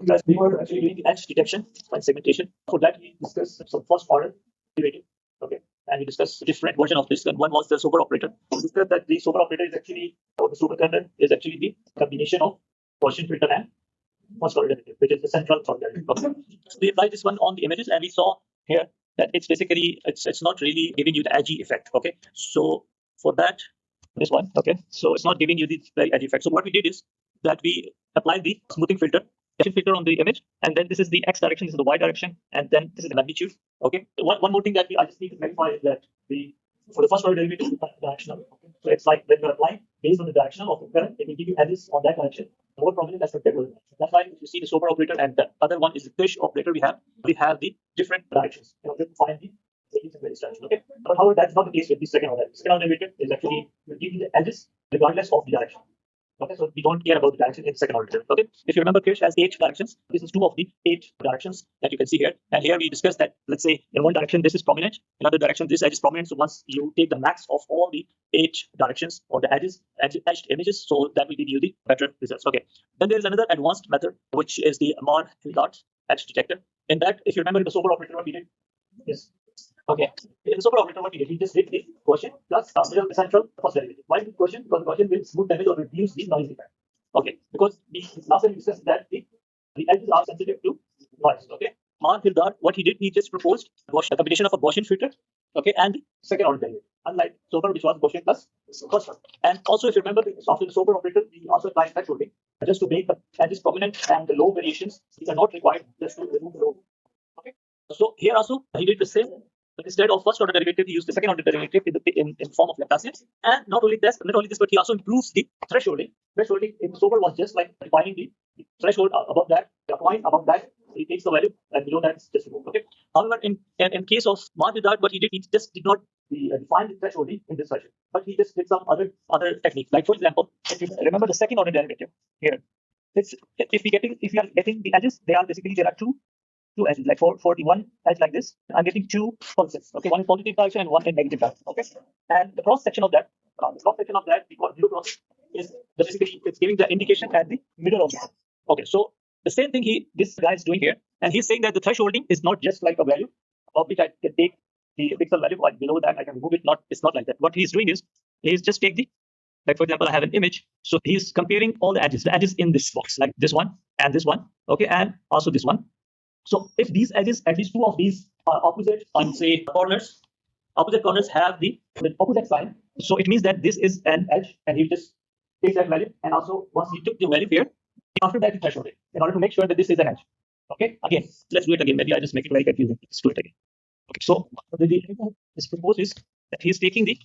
Because we were actually doing the edge detection and segmentation. For that, we discussed some first order derivative. Okay, and we discussed different version of this. And one was the Sobel operator. We discussed that the Sobel operator is actually, or the Sobel content is actually the combination of Gaussian filter and first order derivative, which is the central thought derivative. Okay. So we applied this one on the images, and we saw here that it's basically it's not really giving you the edgy effect. Okay, so for that, this one, okay, so it's not giving you the very edgy effect. So what we did is that we applied the smoothing filter on the image, and then this is the x direction, this is the y direction, and then this is the magnitude. Okay, one more thing that I just need to clarify is that for the first order derivative, directional. Okay? So it's like when you're applying based on the direction of the current, it will give you edges on that direction more prominent as compared to the direction. That's why if you see the Sobel operator and the other one is the fish operator, we have the different directions in order to find the values in various directions. Okay, but however, that's not the case with the second order. The second order derivative is actually will give you the edges regardless of the direction. Okay, so we don't care about the direction in second order. Okay, if you remember, Krish has 8 directions. This is 2 of the 8 directions that you can see here. And here we discussed that, let's say in one direction this is prominent, in another direction this edge is prominent. So once you take the max of all the 8 directions or the edged images, so that will give you the better results. Okay, then there is another advanced method which is the Marr-Hildreth edge detector. In that, if you remember the Sobel operator, what we did is okay. In the Sobel operator, what we did, we just did the Gaussian plus middle central first derivative. Why did Gaussian? Because Gaussian will smooth the image or reduce the noise effect. Okay, because last time we discussed that the edges are sensitive to noise. Okay, Marr-Hildreth, what he did, he just proposed a combination of a Gaussian filter, okay, and the second order derivative. Unlike Sobel, which was Gaussian plus first order. And also, if you remember, after the Sobel operator, we also applied thresholding just to make the edges prominent and the low variations. These are not required just to remove the low. Okay, so here also he did the same. But instead of first order derivative, he used the second order derivative in form of Laplacian. And not only this, but he also improves the thresholding. Thresholding in Sobel was just like defining the threshold above that, the point above that, he takes the value, and below that it's just removed. Okay. However, in case of Marr-Hildreth, what he did, he just did not define the thresholding in this version, but he just did some other techniques. Like for example, if you remember the second order derivative here, if you are getting the edges, there are two edges, like for the one edge like this, I'm getting 2 pulses. Okay, one in positive direction and one in negative direction. Okay, and the cross section of that, we call zero cross, is basically it's giving the indication at the middle of it. Okay, so the same thing this guy is doing here, and he's saying that the thresholding is not just like a value of which I can take the pixel value, but below that I can remove it. It's not like that. What he's doing is he's just take the, like for example, I have an image, so he's comparing all the edges in this box, like this one and this one, okay, and also this one. So if these edges, at least 2 of these are opposite on say opposite corners have the opposite sign. So it means that this is an edge, and he just takes that value, and also once he took the value here, after that he threshold it in order to make sure that this is an edge. Okay, again, let's do it again. Maybe I just make it very confusing. Let's do it again. Okay, so this proposed is that he's taking the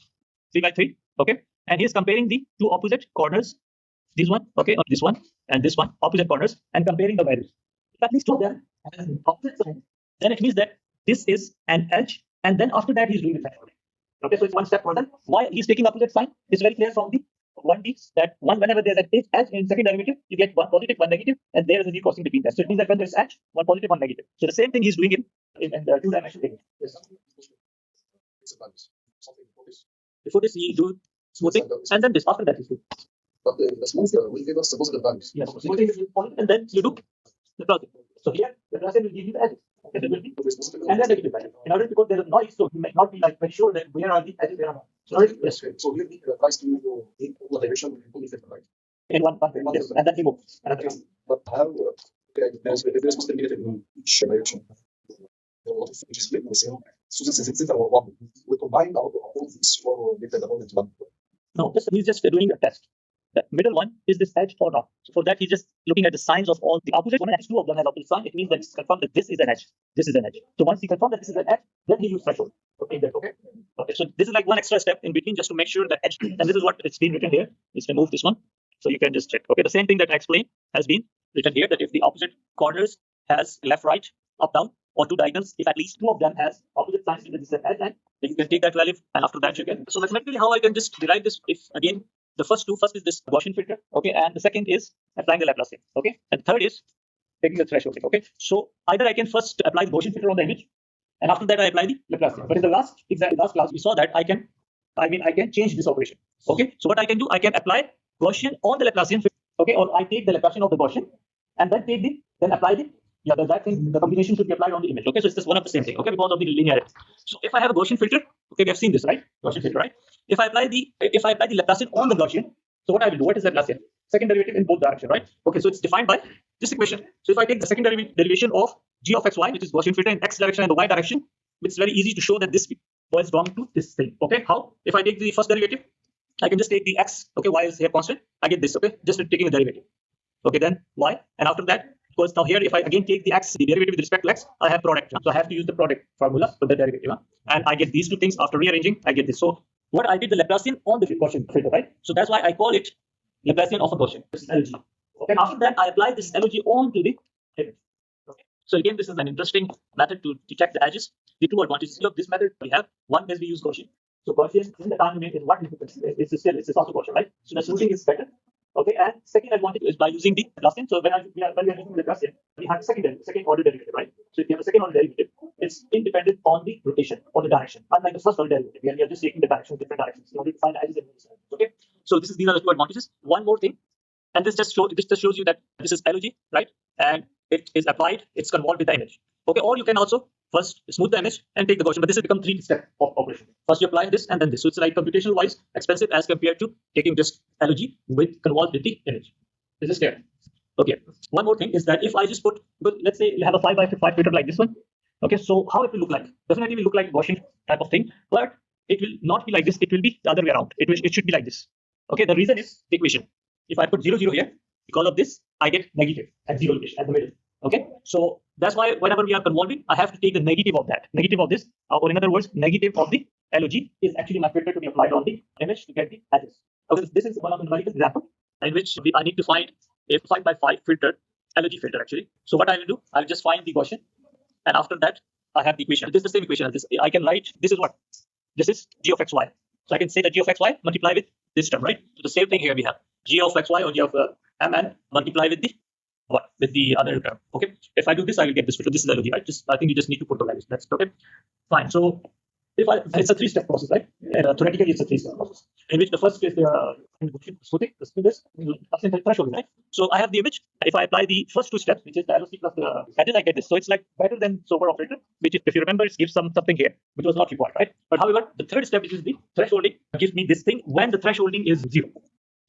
3 by 3, okay, and he's comparing the 2 opposite corners, this one, okay, or this one and this one, opposite corners, and comparing the values. If at least 2 of them has opposite sign, then it means that this is an edge, and then after that he's doing the thresholding. Okay, so it's one step further. Why he's taking opposite sign is very clear from the 1D that whenever there's an edge in second derivative, you get one positive, one negative, and there is a crossing between that. So it means that when there's edge, one positive, one negative. So the same thing he's doing in the 2-dimensional thing. Yes. Before this, you do smoothing, and then this after that is good. But the smoother will give us the positive values. Yes, smoothing is positive, and then you do the crossing. So here, the crossing will give you the edges. Okay, it will be, and then negative value. In order, because there is noise, so you may not be like make sure that where are the edges, where are not. So yes. So here the tries to equal direction in fully different, right? In one, yes, and then remove. But how? Okay, if there's supposed to be negative in each direction, which is split in the same. So this is our one. We combine all these 4 different elements one. No, he's just doing a test. The middle one is this edge or not. So for that, he's just looking at the signs of all the opposite one, and 2 of them has opposite sign. It means that it's confirmed that this is an edge. This is an edge. So once he confirms that this is an edge, then he uses threshold. Okay. Okay. So this is like one extra step in between just to make sure that edge. And this is what it's been written here. Let's remove this one, so you can just check. Okay. The same thing that I explained has been written here, that if the opposite corners has left, right, up, down, or 2 diagonals, if at least 2 of them has opposite signs, then this is an edge, and then you can take that value, and after that you can. So mathematically, how I can just derive this? If again, the first is this Gaussian filter, okay, and the second is applying the Laplacian, okay, and third is taking the thresholding, okay. So either I can first apply the Gaussian filter on the image, and after that I apply the Laplacian. But in the last class we saw that I can change this operation, okay. So what I can do, I can apply Gaussian on the Laplacian filter, okay, or I take the Laplacian of the Gaussian, and then apply the combination should be applied on the image. Okay, so it's just one of the same thing. Okay, because of the linearity. So if I have a Gaussian filter, okay, we have seen this, right? Gaussian filter, right? If I apply the Laplacian on the Gaussian, so what I will do? What is Laplacian? Second derivative in both directions, right? Okay, so it's defined by this equation. So if I take the second derivation of g of xy, which is Gaussian filter in x direction and the y direction, it's very easy to show that this boils down to this thing. Okay, how? If I take the first derivative, I can just take the x. Okay, y is here constant. I get this. Okay, just taking a derivative. Okay, then y, and after that, because now here, if I again take the derivative with respect to x, I have product. So I have to use the product formula for the derivative, and I get these two things after rearranging. I get this. So what I did the Laplacian on the Gaussian filter, right? So that's why I call it Laplacian of a Gaussian. This is LG. Okay, and after that, I apply this LG onto the image. Okay. So again, this is an interesting method to detect the edges. The two advantages of this method we have: one is we use Gaussian. So Gaussian in the time domain is what it's also Gaussian, right? So the smoothing is better. Okay, and second advantage is by using the Laplacian. So when we are using the Laplacian, we have second order derivative, right? So if you have a second order derivative, it's independent on the rotation or the direction. Unlike the first order derivative, we are just taking the direction, different directions. You only find the edges in this. Okay, so these are the two advantages. One more thing, and this just shows you that this is LOG, right? And it is applied, it's convolved with the image. Okay, or you can also first smooth the image and take the Gaussian, but this has become 3-step of operation. First you apply this and then this. So it's like computational wise expensive as compared to taking just LOG with convolved with the image. This is clear. Okay. One more thing is that if I just put, let's say you have a 5x5 filter like this one. Okay, so how it will look like? Definitely will look like Gaussian type of thing, but it will not be like this. It will be the other way around. It should be like this. Okay, the reason is the equation. If I put 0, 0 here, because of this, I get negative at 0 at the middle. Okay, so that's why whenever we are convolving, I have to take the negative of that, negative of this, or in other words, negative of the LOG is actually my filter to be applied on the image to get the edges. Okay, this is one of the numerical examples in which I need to find a 5x5 filter, LOG filter actually. So what I will do, I will just find the Gaussian, and after that, I have the equation. This is the same equation as this. I can write, this is what? This is g of xy. So I can say that g of xy multiply with this term, right? So the same thing here we have g of xy or g of mn multiply with the what? With the other term. Okay. If I do this, I will get this filter. This is the LOG, right? I think you just need to put the values. That's okay. Fine. So it's a 3-step process, right? Theoretically, it's a 3-step process in which the first is the thresholding, right? So I have the image. If I apply the first 2 steps, which is the LOC plus the edges, I get this. So it's like better than Sobel operator, which if you remember, it gives something here, which was not required, right? But however, the third step, which is the thresholding, gives me this thing when the thresholding is 0.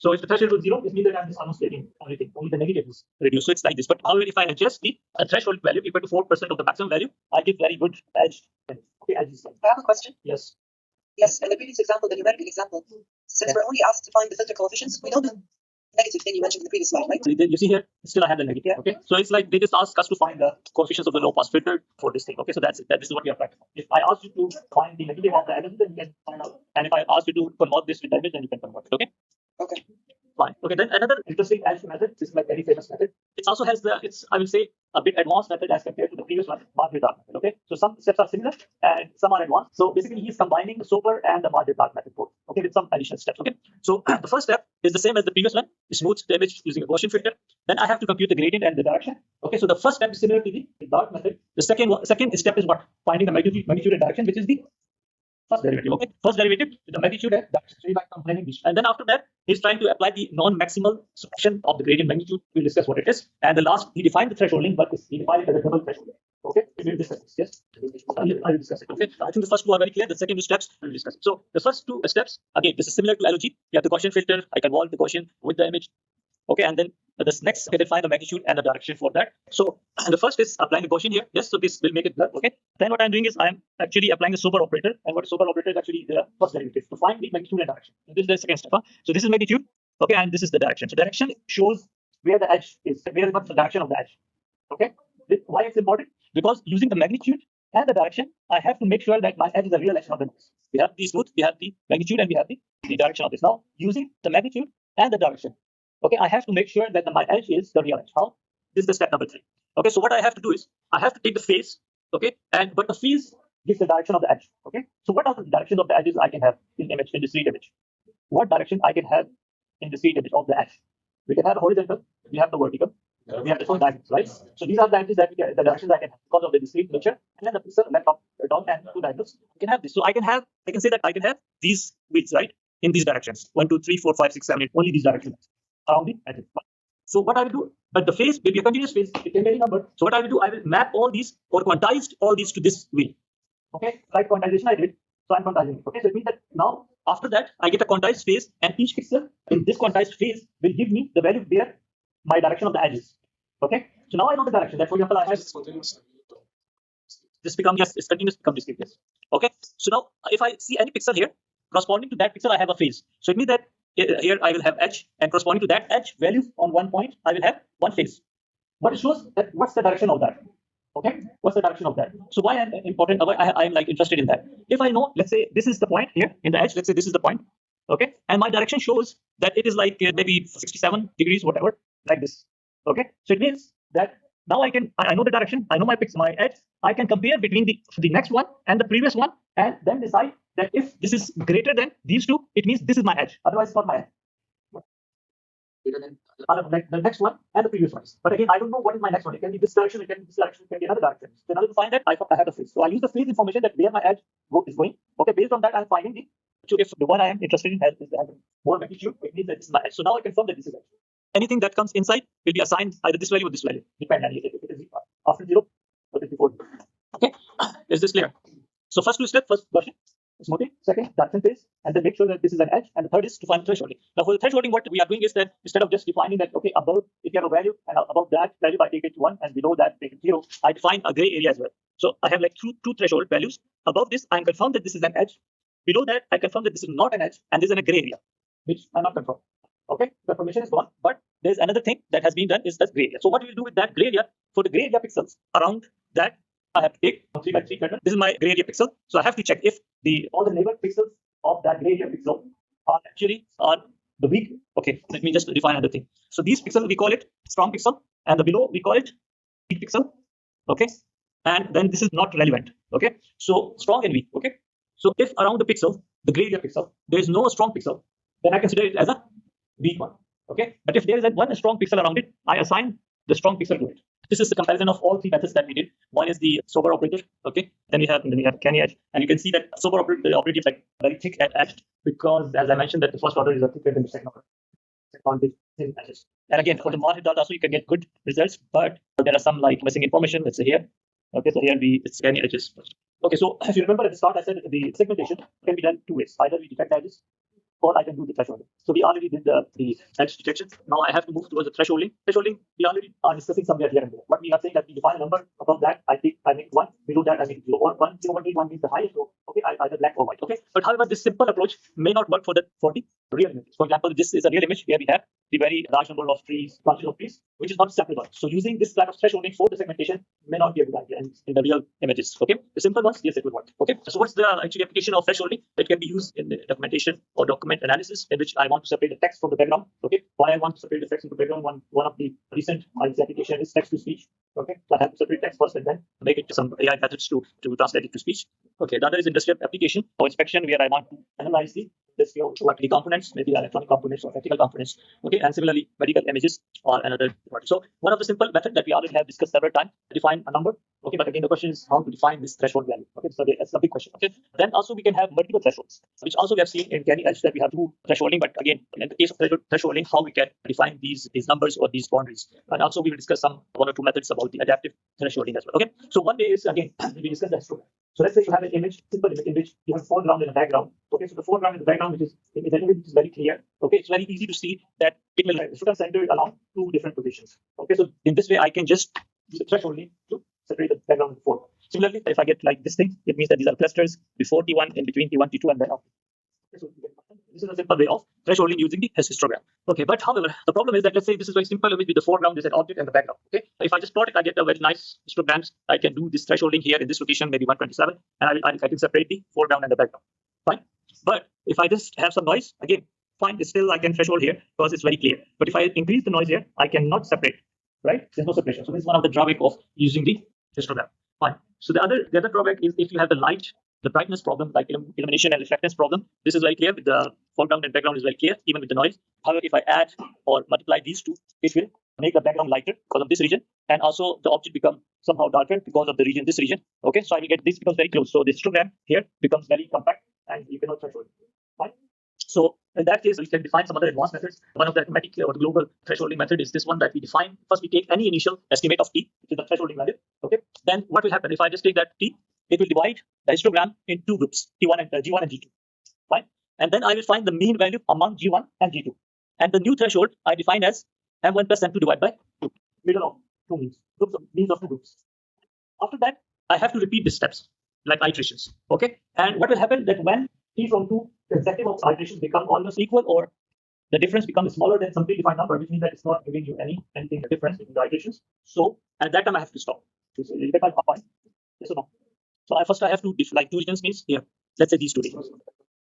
So if the threshold is 0, it means that I'm just almost getting everything. Only the negative is reduced. So it's like this. But however, if I adjust the threshold value equal to 4% of the maximum value, I get very good edge. Okay, edges. I have a question. Yes. Yes, in the previous example, the numerical example, since we're only asked to find the filter coefficients, we know the negative thing you mentioned in the previous slide, right? You see here, still I have the negative. Okay, so it's like they just ask us to find the coefficients of the low pass filter for this thing. Okay, so that's it. This is what we are practicing. If I ask you to find the negative of the edge, then you can find out. And if I ask you to convert this with the image, then you can convert it. Okay. Okay. Fine. Okay, then another interesting edge method, this is like very famous method. It also has I will say, a bit advanced method as compared to the previous one, Marr-Hildreth method. Okay, so some steps are similar and some are advanced. So basically, he's combining the Sobel and the Marr-Hildreth method both. Okay, with some additional steps. Okay, so the first step is the same as the previous one. Smooth the image using a Gaussian filter. Then I have to compute the gradient and the direction. Okay, so the first step is similar to the Dart method. The second step is what? Finding the magnitude and direction, which is the first derivative. Okay, first derivative with the magnitude and direction. And then after that, he's trying to apply the non-maximal summation of the gradient magnitude. We'll discuss what it is. And the last, he defined the thresholding, but he defined it as a double threshold. Okay, we'll discuss this. Yes, I will discuss it. Okay, I think the first 2 are very clear. The second 2 steps we'll discuss it. So the first 2 steps, again, this is similar to LOG. You have the Gaussian filter. I convolve the Gaussian with the image. Okay, and then this next, we define the magnitude and the direction for that. So the first is applying the Gaussian here. Yes, so this will make it blur. Okay. Then what I'm doing is I'm actually applying the Sobel operator, and what Sobel operator is actually the first derivative to find the magnitude and direction. So this is the second step. So this is magnitude. Okay, and this is the direction. So direction shows where the edge is, where is the direction of the edge. Okay. Why it's important? Because using the magnitude and the direction, I have to make sure that my edge is a real edge, not the noise. We have the smooth, we have the magnitude, and we have the direction of this. Now, using the magnitude and the direction. Okay, I have to make sure that my edge is the real edge. How? This is the step number 3. Okay, so what I have to do is I have to take the phase. Okay, but the phase gives the direction of the edge. Okay, so what are the directions of the edges I can have in the discrete image? What direction I can have in the discrete image of the edge? We can have the horizontal, we have the vertical, we have different diagonals, right? So these are the edges that the directions I can have because of the discrete nature, and then the pixel left up, down, and 2 diagonals. I can have this. So I can say that I can have these widths, right, in these directions. 1, 2, 3, 4, 5, 6, 7, 8. Only these directions around the edges. So what I will do, but the phase will be a continuous phase, it can be any number. So what I will do, I will map all these or quantized all these to this way. Okay, like quantization I did. So I'm quantizing it. Okay, so it means that now after that I get a quantized phase, and each pixel in this quantized phase will give me the value where my direction of the edge is. Okay, so now I know the direction. That, for example, I have this become, yes, it's continuous, become discrete. Yes. Okay, so now if I see any pixel here corresponding to that pixel, I have a phase. So it means that here I will have edge, and corresponding to that edge value on one point, I will have one phase. But it shows that what's the direction of that. Okay, what's the direction of that? So why I'm important? I'm like interested in that. If I know, let's say this is the point here in the edge. Let's say this is the point. Okay, and my direction shows that it is like maybe 67 degrees, whatever, like this. Okay, so it means that now I know the direction. I know my edge. I can compare between the next one and the previous one, and then decide that if this is greater than these two, it means this is my edge. Otherwise, it's not my edge. The next one and the previous ones. But again, I don't know what is my next one. It can be this direction, it can be this direction, it can be another direction. So in order to find that, I have a phase. So I use the phase information that where my edge is going. Okay, based on that, I'm finding if the one I am interested in has more magnitude, it means that this is my edge. So now I confirm that this is edge. Anything that comes inside will be assigned either this value or this value, depending if it is after 0 or before 0. Okay, is this clear? So first two steps, first version, smoothing, second, direction phase, and then make sure that this is an edge, and the third is to find thresholding. Now for the thresholding, what we are doing is that instead of just defining that, okay, above, if you have a value, and above that value I take it to 1, and below that take it 0, I define a gray area as well. So I have like two threshold values. Above this, I confirm that this is an edge. Below that, I confirm that this is not an edge, and this is in a gray area, which I'm not confirmed. Okay, the information is gone, but there's another thing that has been done is that gray area. So what we'll do with that gray area, for the gray area pixels around that, I have to take 3 by 3 pattern. This is my gray area pixel. So I have to check if all the neighbor pixels of that gray area pixel are actually the weak. Okay, let me just define another thing. So these pixels, we call it strong pixel, and the below we call it weak pixel. Okay, and then this is not relevant. Okay, so strong and weak. Okay, so if around the pixel, the gray area pixel, there is no strong pixel, then I consider it as a weak one. Okay, but if there is one strong pixel around it, I assign the strong pixel to it. This is the comparison of all 3 methods that we did. One is the Sobel operator. Okay, then we have Canny edge, and you can see that Sobel operator is like very thick and edged, because as I mentioned that the first order is thicker than the second order on the thin edges. And again, for the Marr-Hildreth also you can get good results, but there are some like missing information. Let's say here. Okay, so here it's Canny edges. Okay, so if you remember at the start, I said the segmentation can be done 2 ways. Either we detect edges, or I can do the thresholding. So we already did the edge detection. Now I have to move towards the thresholding. Thresholding, we already are discussing somewhere here and there. What we are saying that we define a number, above that I make 1, below that I make 0. Or 1, 0, 1 means the highest row. Okay, either black or white. Okay, but however, this simple approach may not work for the real images. For example, this is a real image where we have the very large number of trees, bunches of trees, which is not separable. So using this type of thresholding for the segmentation may not be a good idea in the real images. Okay, the simple ones, yes, it will work. Okay, so what's the actually application of thresholding? It can be used in the documentation or document analysis, in which I want to separate the text from the background. Okay, why I want to separate the text from the background? One of the recent application is text to speech. Okay, so I have to separate text first and then make it to some AI methods to translate it to speech. Okay, the other is industrial application or inspection, where I want to analyze the components, maybe electronic components or electrical components. Okay, and similarly, medical images or another part. So one of the simple methods that we already have discussed several times, define a number. Okay, but again, the question is how to define this threshold value. Okay, so that's a big question. Okay, then also we can have multiple thresholds, which also we have seen in Canny edge that we have 2 thresholding. But again, in the case of thresholding, how we can define these numbers or these boundaries. And also we will discuss 1 or 2 methods about the adaptive thresholding as well. Okay, so one way is again we discuss the histogram. So let's say you have an image, simple image in which you have foreground and a background. Okay, so the foreground and the background, which is an image which is very clear. Okay, it's very easy to see that it will center along 2 different positions. Okay, so in this way I can just use the thresholding to separate the background and the foreground. Similarly, if I get like this thing, it means that these are clusters before T1, in between T1, T2, and then after. Okay, so this is a simple way of thresholding using the histogram. Okay, but however, the problem is that let's say this is very simple image with the foreground is an object and the background. Okay, if I just plot it, I get a very nice histograms. I can do this thresholding here in this location, maybe 127, and I can separate the foreground and the background. Fine. But if I just have some noise, again, fine, still I can threshold here because it's very clear. But if I increase the noise here, I cannot separate. Right? There's no separation. So this is one of the drawback of using the histogram. Fine. So the other drawback is if you have the light, the brightness problem, like illumination and reflectance problem. This is very clear with the foreground and background is very clear, even with the noise. However, if I add or multiply these 2, it will make the background lighter because of this region, and also the object become somehow darker because of the region, this region. Okay, so I will get this becomes very close. So the histogram here becomes very compact, and you cannot threshold. Fine. So in that case, we can define some other advanced methods. One of the arithmetic or the global thresholding method is this one that we define. First, we take any initial estimate of t, which is the thresholding value. Okay. Then what will happen if I just take that t? It will divide the histogram in two groups, T1 and G1 and G2. Fine. And then I will find the mean value among G1 and G2. And the new threshold I define as M1 plus M2 divided by 2, middle of two means, means of two groups. After that, I have to repeat these steps like iterations. Okay. And what will happen that when t from two consecutive iterations become almost equal, or the difference becomes smaller than some predefined number, which means that it's not giving you anything difference in the iterations. So at that time I have to stop. So you get my point? Yes or no? So first I have to like two regions means here. Let's say these two regions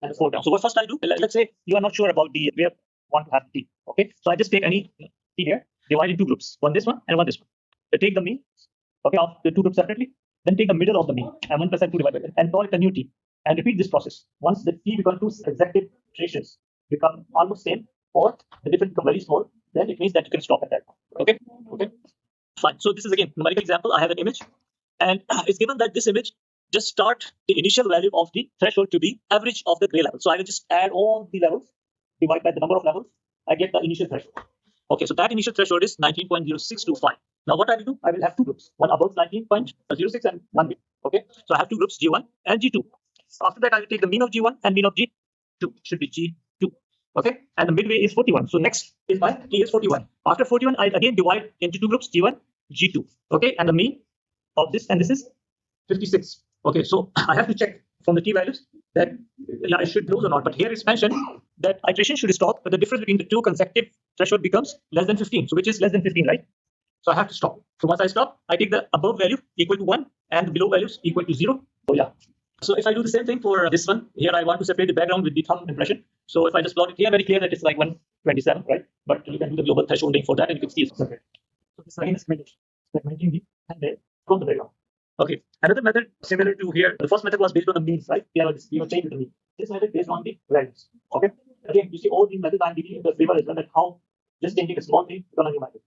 and the foreground. So what first I do? Let's say you are not sure about the where you want to have t. Okay. So I just take any t here, divide in two groups, one this one and one this one. I take the mean, okay, of the two groups separately, then take the middle of the mean, M1 plus M2 divided by and call it a new t. And repeat this process. Once the t becomes two consecutive iterations become almost same, or the difference become very small, then it means that you can stop at that. Okay. Okay. Fine. So this is again numerical example. I have an image, and it's given that this image just start the initial value of the threshold to be average of the gray level. So I will just add all the levels, divide by the number of levels, I get the initial threshold. Okay, so that initial threshold is 19.0625. Now what I will do, I will have two groups, one above 19.06 and one below. Okay, so I have two groups, G1 and G2. After that, I will take the mean of G1 and mean of G2, should be G2. Okay, and the midway is 41. So next is my T is 41. After 41, I again divide into two groups, G1, G2. Okay, and the mean of this and this is 56. Okay, so I have to check from the t values that yeah, I should close or not. But here it's mentioned that iteration should stop, but the difference between the two consecutive threshold becomes less than 15. So which is less than 15, right? So I have to stop. So once I stop, I take the above value equal to 1 and the below values equal to 0. Oh yeah. So if I do the same thing for this one, here I want to separate the background with the thumb impression. So if I just plot it here, very clear that it's like 127, right? But you can do the global thresholding for that and you can see it's separate. So this again is segmenting the hand from the background. Okay, another method similar to here. The first method was based on the means, right? You know, change the mean. This method based on the values. Okay. Again, you see all these methods I'm giving in the paper is that how just changing a small thing become a new method.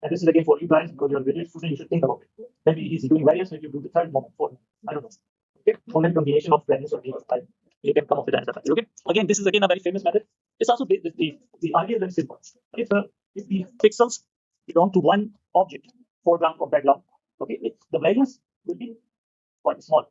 And this is again for you guys because you're very student, you should think about it. Maybe he's doing variance, maybe you do the third moment for I don't know. Okay, only combination of variance or type. You can come up with the answer. Okay. Again, this is again a very famous method. It's also the idea is simple. If the pixels belong to one object, foreground or background, okay, the variance will be quite small.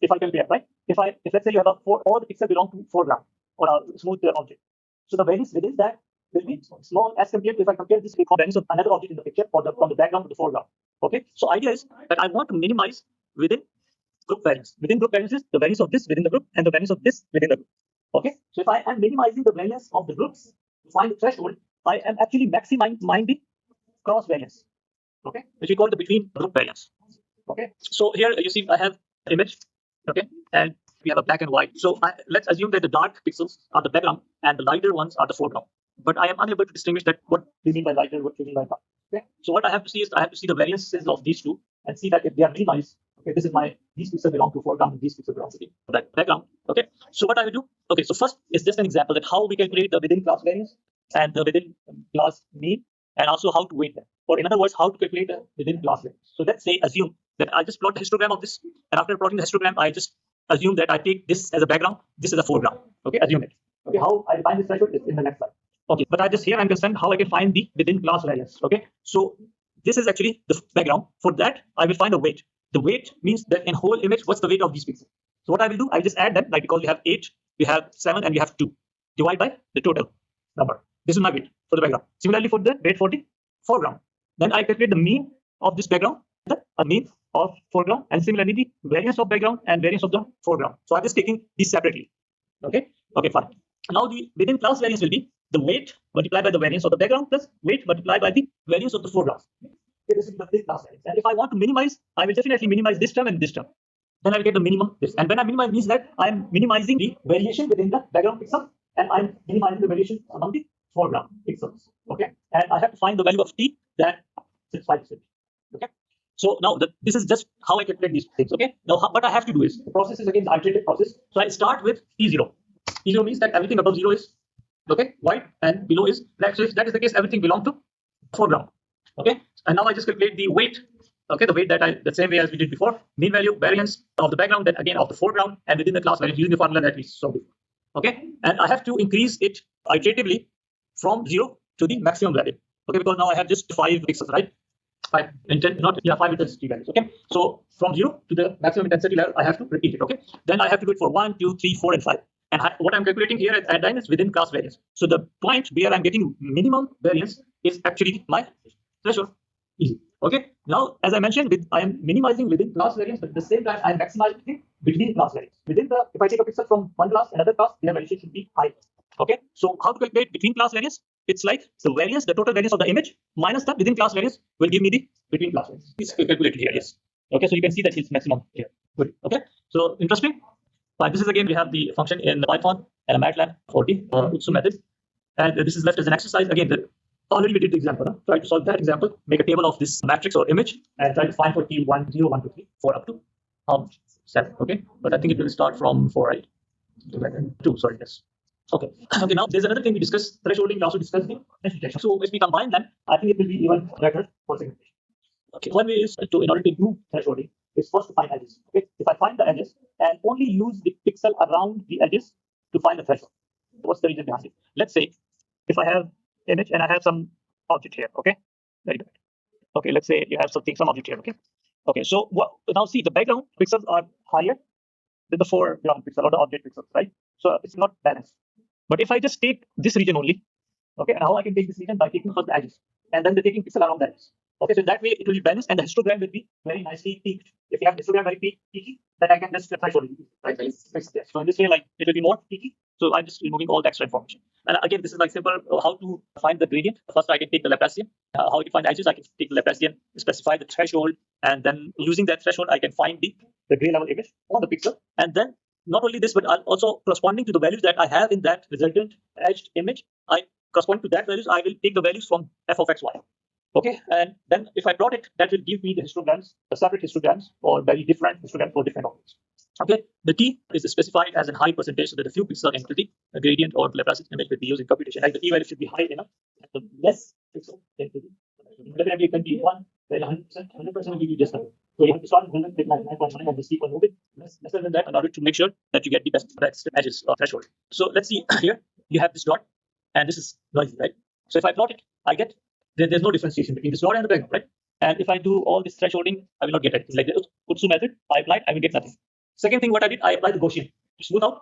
If I compare, right? If let's say you have all the pixels belong to foreground or a smooth object, so the variance within that will be small as compared to if I compare this with variance of another object in the picture from the background to the foreground. Okay, so idea is that I want to minimize within group variance. Within group variance is the variance of this within the group and the variance of this within the group. Okay, so if I am minimizing the variance of the groups to find the threshold, I am actually maximizing the cross variance. Okay, which we call the between group variance. Okay, so here you see I have an image. Okay, and we have a black and white. So let's assume that the dark pixels are the background and the lighter ones are the foreground. But I am unable to distinguish that what we mean by lighter, what we mean by dark. Okay, so what I have to see is I have to see the variances of these two and see that if they are minimized. Okay, this is these pixels belong to foreground and these pixels belong to the background. Okay, so what I will do? Okay, so first is just an example that how we can create the within class variance and the within class mean, and also how to weight them. Or in other words, how to calculate the within class variance. So let's say assume that I just plot the histogram of this, and after plotting the histogram, I just assume that I take this as a background, this is a foreground. Okay, assume it. Okay, how I define this threshold is in the next slide. Okay, but I just here I'm concerned how I can find the within class variance. Okay, so this is actually the background. For that, I will find the weight. The weight means that in whole image, what's the weight of these pixels? So what I will do, I just add them, like because we have 8, we have 7, and we have 2. Divide by the total number. This is my weight for the background. Similarly, for the weight for the foreground. Then I calculate the mean of this background, the mean of foreground, and similarly the variance of background and variance of the foreground. So I'm just taking these separately. Okay, fine. Now the within class variance will be the weight multiplied by the variance of the background plus weight multiplied by the variance of the foreground. Okay, this is the within class variance. And if I want to minimize, I will definitely minimize this term and this term. Then I will get the minimum this. And when I minimize means that I am minimizing the variation within the background pixel and I'm minimizing the variation among the foreground pixels. Okay, and I have to find the value of t that is 5%. Okay, so now this is just how I calculate these things. Okay, now what I have to do is the process is again the iterative process. So I start with t0. T0 means that everything above 0 is okay white and below is black. So if that is the case, everything belongs to foreground. Okay, and now I just calculate the weight. Okay, the weight that the same way as we did before, mean value, variance of the background, then again of the foreground, and within the class value using the formula that we saw before. Okay, and I have to increase it iteratively from 0 to the maximum value. Okay, because now I have just 5 pixels, right? 5 intensity values. Okay, so from 0 to the maximum intensity level, I have to repeat it. Okay, then I have to do it for 1, 2, 3, 4, and 5. And what I'm calculating here at time is within class variance. So the point where I'm getting minimum variance is actually my threshold. Easy. Okay. Now, as I mentioned, I am minimizing within class variance, but at the same time, I'm maximizing between class variance. Within the, if I take a pixel from one class, another class, their variation should be high. Okay. So how to calculate between class variance? It's like the variance, the total variance of the image minus the within class variance will give me the between class variance. It's calculated here. Yes. Okay. So you can see that it's maximum here. Good. Okay. So interesting. But this is again, we have the function in Python and a MATLAB for the UTSU method. And this is left as an exercise. Again, already we did the example. Huh? Try to solve that example, make a table of this matrix or image, and try to find for T1, 0, 1, 2, 3, 4 up to 7. Okay, but I think it will start from 4, right? 2, sorry, yes. Okay. Okay, now there's another thing we discussed, thresholding. We also discussed the detection. So if we combine them, I think it will be even better for segmentation. Okay, one way is to, in order to do thresholding, is first to find edges. Okay, if I find the edges and only use the pixel around the edges to find the threshold, what's the reason behind it? Let's say if I have image and I have some object here. Okay, very good. Okay, let's say you have some object here. Okay, okay. So now see the background pixels are higher than the foreground pixel or the object pixels, right? So it's not balanced. But if I just take this region only, okay, and how I can take this region by taking first the edges and then the taking pixel around the edges. Okay, so that way it will be balanced and the histogram will be very nicely peaked. If you have histogram very peaky, then I can just threshold it. Right? So in this way, like it will be more peaky. So I'm just removing all the extra information. And again, this is like simple how to find the gradient. First, I can take the Laplacian. How to find the edges? I can take the Laplacian, specify the threshold, and then using that threshold, I can find the gray level image on the pixel. And then not only this, but also corresponding to the values that I have in that resultant edged image, corresponding to that values, I will take the values from f of xy. Okay, and then if I plot it, that will give me the histograms, the separate histograms, or very different histograms for different objects. Okay, the t is specified as a high percentage so that the few pixel entity, a gradient or Laplacian image will be used in computation. Like the t value should be high enough, and the less pixel entity. Definitely it can be 1, then 100% will give you just number. So you have to start with 100, 99.9, and just keep on moving lesser than that in order to make sure that you get the best edges or threshold. So let's see here, you have this dot, and this is noisy, right? So if I plot it, I get there's no differentiation between this dot and the background, right? And if I do all this thresholding, I will not get anything. Like the UTSU method, I applied, I will get nothing. Second thing, what I did, I applied the Gaussian to smooth out.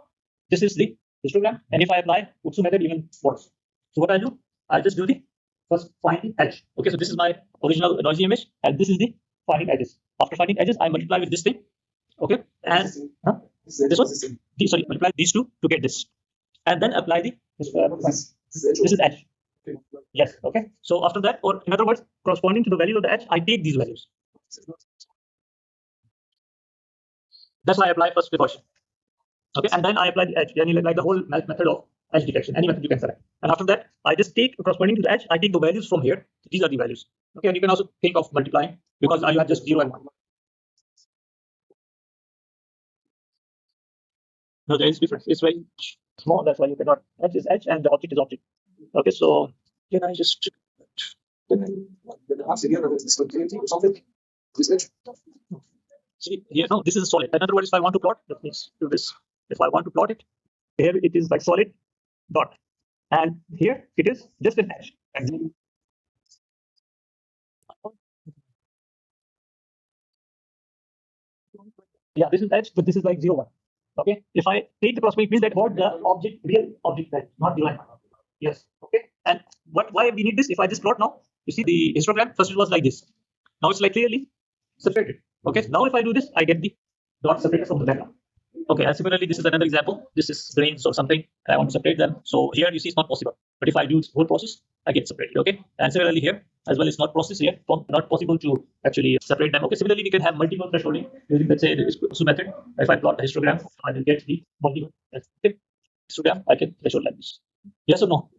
This is the histogram, and if I apply UTSU method, even worse. So what I do, I just do the first finding edge. Okay, so this is my original noisy image, and this is the finding edges. After finding edges, I multiply with this thing. Okay, and this one, sorry, multiply these two to get this, and then apply the this is edge. Yes. Okay. So after that, or in other words, corresponding to the value of the edge, I take these values. That's why I apply first the Gaussian. Okay, and then I apply the edge. Yani like the whole method of edge detection. Any method you can select. And after that, I just take corresponding to the edge. I take the values from here. These are the values. Okay, and you can also think of multiplying because you have just 0 and 1. No, there is difference. It's very small. That's why you cannot. Edge is edge, and the object is object. Okay, so can I just discontinuity or something? This edge? see here? No, this is a solid. In other words, if I want to plot, that means do this. If I want to plot it, here it is like solid dot, and here it is just an edge. Yeah, this is edge, but this is like 0, 1. Okay, if I take the corresponding, means that what the object, real object edge, not the line. Yes. Okay, and why we need this? If I just plot now, you see the histogram. First it was like this. Now it's like clearly separated. Okay, now if I do this, I get the dot separated from the background. Okay, and similarly, this is another example. This is grains or something, and I want to separate them. So here you see it's not possible. But if I do this whole process, I get separated. Okay, and similarly here as well, it's not process here, not possible to actually separate them. Okay, similarly, we can have multiple thresholding using, let's say, the UTSU method. If I plot the histogram, I will get the multiple histogram. I can threshold like this. Yes or no?